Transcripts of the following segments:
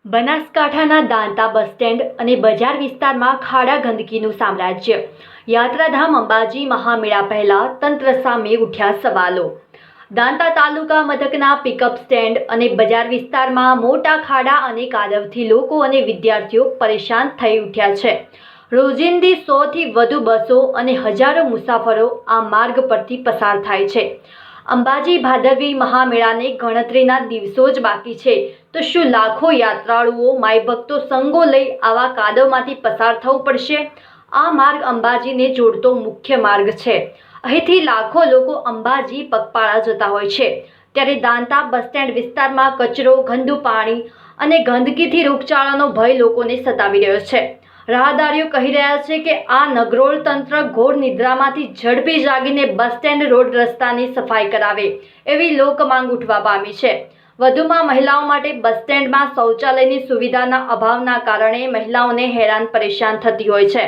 બનાસકાંઠાના Danta bus stand અને બજાર વિસ્તારમાં ખાડા ગંદકીનું સામ્રાજ્ય। યાત્રાધામ અંબાજી મહામેળા પહેલા તંત્ર સામે ઉઠ્યા સવાલો। દાંતા તાલુકા મથકના પિકઅપ સ્ટેન્ડ અને બજાર વિસ્તારમાં મોટા ખાડા અને કાદવથી લોકો અને વિદ્યાર્થીઓ પરેશાન થઈ ઉઠ્યા છે। રોજિંદી 100થી વધુ બસો અને હજારો મુસાફરો આ માર્ગ પરથી પસાર થાય છે। અંબાજી ભાદરવી મહામેળાને ગણતરીના દિવસો જ બાકી છે, તો શું લાખો યાત્રાળુઓ માય ભક્તો સંગો લઈ આવા કાદવમાંથી પસાર થવું પડશે? આ માર્ગ અંબાજીને જોડતો મુખ્ય માર્ગ છે। અહીંથી લાખો લોકો અંબાજી પગપાળા જતા હોય છે, ત્યારે દાંતા બસ સ્ટેન્ડ વિસ્તારમાં કચરો, ગંદુ પાણી અને ગંદકીથી રોગચાળાનો ભય લોકોને સતાવી રહ્યો છે। રાહદારીઓ કહી રહ્યા છે કે આ નગરોળ તંત્ર ઘોર નિદ્રામાંથી ઝડપી જાગીને બસ સ્ટેન્ડ રોડ રસ્તાની સફાઈ કરાવે એવી લોક માંગ ઉઠવા પામી છે। વધુમાં મહિલાઓ માટે બસ સ્ટેન્ડમાં શૌચાલયની સુવિધાના અભાવના કારણે મહિલાઓને હેરાન પરેશાન થતી હોય છે।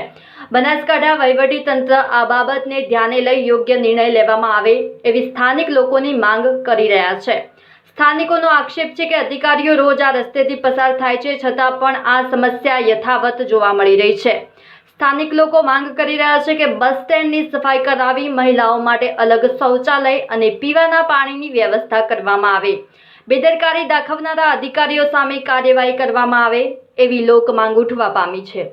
બનાસકાંઠા વહીવટી તંત્ર આ બાબતને ધ્યાને લઈ યોગ્ય નિર્ણય લેવામાં આવે એવી સ્થાનિક લોકોની માંગ કરી રહ્યા છે। સ્થાનિકોનો આક્ષેપ છે કે અધિકારીઓ રોજ આ રસ્તેથી પસાર થાય છે, છતાં પણ આ સમસ્યા યથાવત જોવા મળી રહી છે। સ્થાનિક લોકો માંગ કરી રહ્યા છે કે બસ સ્ટેન્ડની સફાઈ કરાવી મહિલાઓ માટે અલગ શૌચાલય અને પીવાના પાણીની વ્યવસ્થા કરવામાં આવે। બેદરકારી દાખવનારા અધિકારીઓ સામે કાર્યવાહી કરવામાં આવે એવી લોક માંગ ઉઠવા પામી છે।